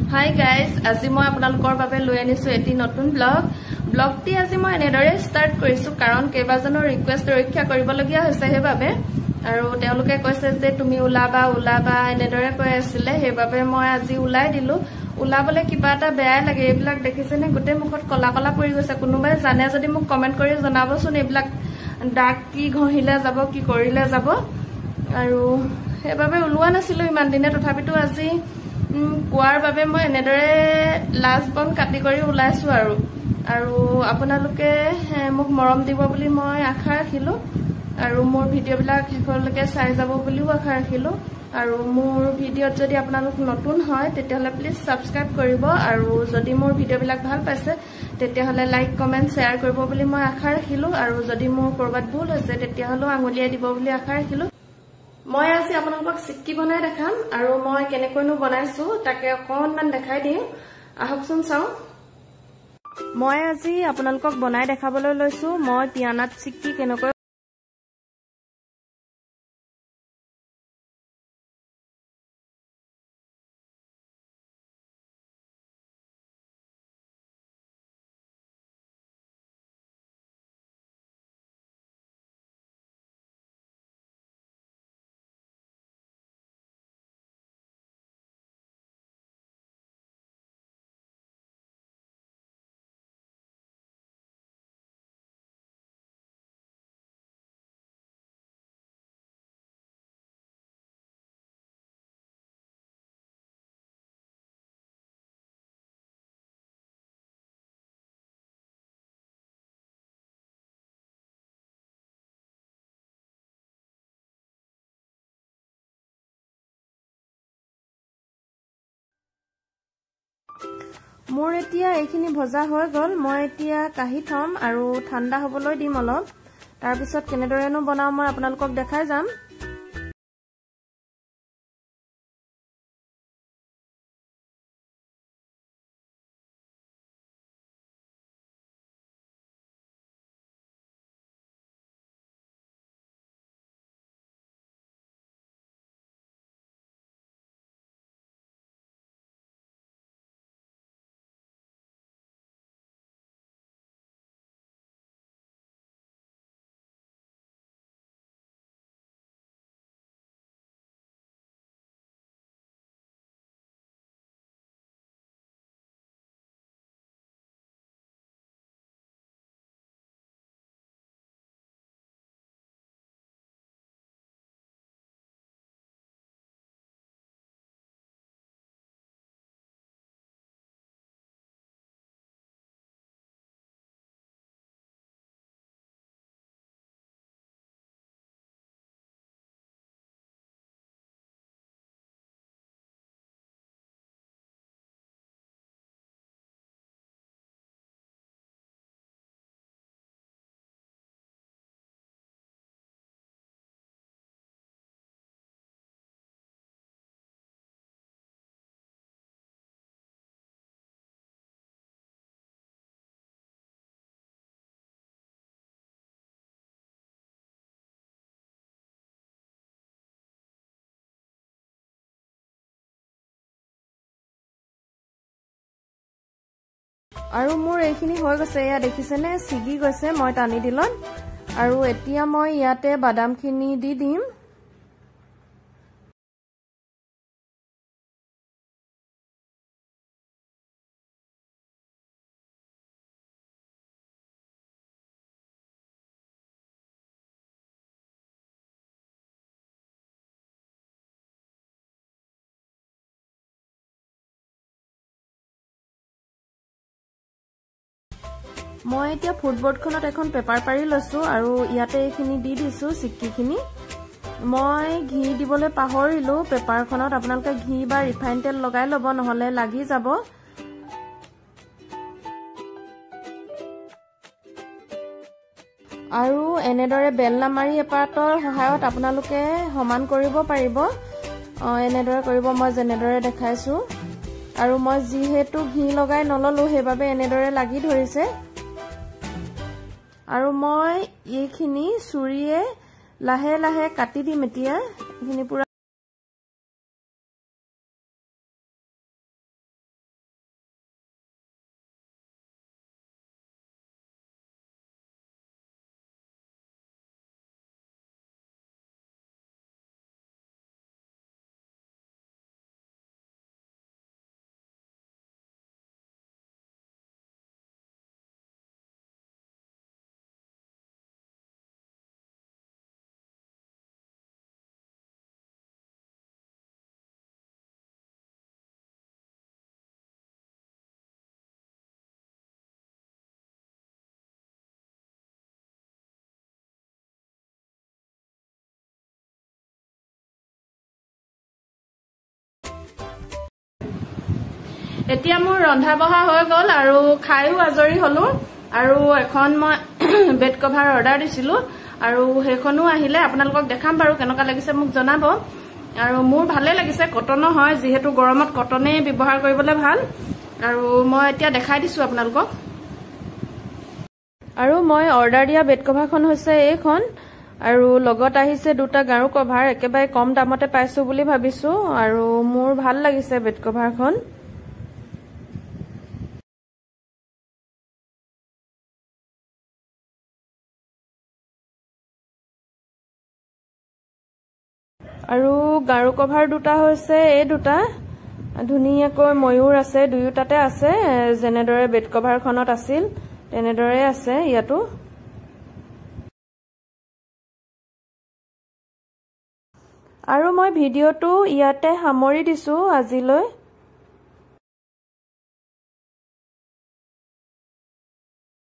Hi guys, আজি মই আপোনালোকৰ বাবে লৈ আনিছো এটি নতুন ব্লগটি আজি মই এনেদৰে ষ্টাৰ্ট কৰিছো কাৰণ কেইবাজনৰ ৰিকুৱেষ্ট ৰক্ষা কৰিবলগীয়া হৈছে হেবাবে আৰু তেওঁলোকে কৈছে যে তুমি ওলাবা এনেদৰে কৈ আছিল হেবাবে মই আজি ওলাই দিলো ওলাবলে কিবা এটা বেয়া লাগে এইবিলাক দেখিছেনে গোটে মুখত কলা কলা পৰি গৈছে কোনোবাই জানে যদি মোক কমেন্ট কৰি জনাবচোন এইবিলাক ডাক কি ঘহিলে যাব কি কৰিলে যাব আৰু হেবাবে ওলোৱা নাছিলো ইমান দিনে তথাপিতো আজি কোৱাৰ বাবে মই এনেদৰে লাষ্ট বন কাটি কৰি ওলাইছো আৰু আপোনালোকে মোক মৰম দিব বুলি মই আশা ৰাখিলো আৰু মোৰ ভিডিঅ'বিলাক হেকলৈকে চাই যাব বুলিও আশা ৰাখিলো আৰু মোৰ ভিডিঅ'ত যদি আপোনালোক নতুন হয় তেতিয়াহলে প্লিজ সাবস্ক্ৰাইব কৰিব আৰু যদি মোৰ ভিডিঅ'বিলাক ভাল পাইছে তেতিয়াহলে লাইক কমেন্ট শেয়াৰ কৰিব বুলি মই আশা ৰাখিলো আৰু যদি মোৰ কৰবাত ভুল হৈছে তেতিয়াহলে আঙুলিয়াই দিব বুলি আশা ৰাখিলো মই আজি আপোনালোকক চিক্কি বনাই দেখাম আৰু মই কেনেকৈনো বনাইছো তাকে অকনমান দেখাই দিম আহকচোন চাও মই আজি আপোনালোকক বনাই দেখাবলৈ লৈছো মই পিয়ানাত চিক্কি কেনেকৈ মোৰ এতিয়া এইখিনি ভজা হৈ গল মই এতিয়া কাহি থম আৰু ঠাণ্ডা হবলৈ দিম অলপ তাৰ পিছত কেনেদৰেনো বনাও মই আপোনালোকক দেখাই যাম আৰু মোৰ এইখিনি হৈ গৈছে ইয়া দেখিছেনে সিগি গৈছে মই টানি দিলন আৰু এতিয়া মই ইয়াতে বাদামখিনি দি দিম মই এতিয়া ফুটবৰ্ডখনত এখন পেপাৰ পাৰি লৈছো আৰু ইয়াতে এইখিনি দি দিছো চিক্কিখিনি মই ঘি দিবলৈ পাহৰিলো পেপাৰখনত আপোনালোকে ঘি বা ৰিফাইন তেল লগাই ল'ব নহলে লাগি যাব আৰু এনেদৰে বেলনা মাৰি এপাতৰ সহায়ত আপোনালোকে সমান কৰিব পাৰিব এনেদৰে কৰিব মই যেনেদৰে দেখাইছো আৰু মই যিহেতু ঘি লগাই নললো হেবাবে এনেদৰে লাগি ধৰিছে আৰু মই এইখিনি চুৰিয়ে লাহে লাহে কাটি দিম এতিয়া এইখিনি পুৰা এতিয়া মোৰ ৰন্ধা বঢ়া হৈ গ'ল আৰু খাইও আজৰি হলো আৰু এখন মই বেড কভাৰ অৰ্ডাৰ দিছিলো আৰু সেইখনো আহিলে আপোনালোকক দেখাম বাৰু কেনেকুৱা লাগিছে মোক জনাব আৰু মোৰ ভালে লাগিছে কটনৰ হয় যিহেতু গৰমত কটনে ব্যৱহাৰ কৰিবলৈ ভাল আৰু মই এতিয়া দেখাই দিছো আপোনালোকক আৰু মই অৰ্ডাৰ দিয়া বেড কভাৰখন হৈছে এইখন আৰু লগত আহিছে দুটা গাৰু কভাৰ একেবাৰে কম দামতে পাইছো বুলি ভাবিছো আৰু মোৰ ভাল লাগিছে বেড কভাৰখন আৰু গাৰু কভাৰ দুটা হৈছে এই দুটা ধুনীয়াকৈ ময়ূৰ আছে দুয়োটাতে আছে যেনেদৰে বেড কভাৰখনত আছিল তেনেদৰে আছে ইয়াতো আৰু মই ভিডিঅ'টো ইয়াতে সামৰি দিছো আজিলৈ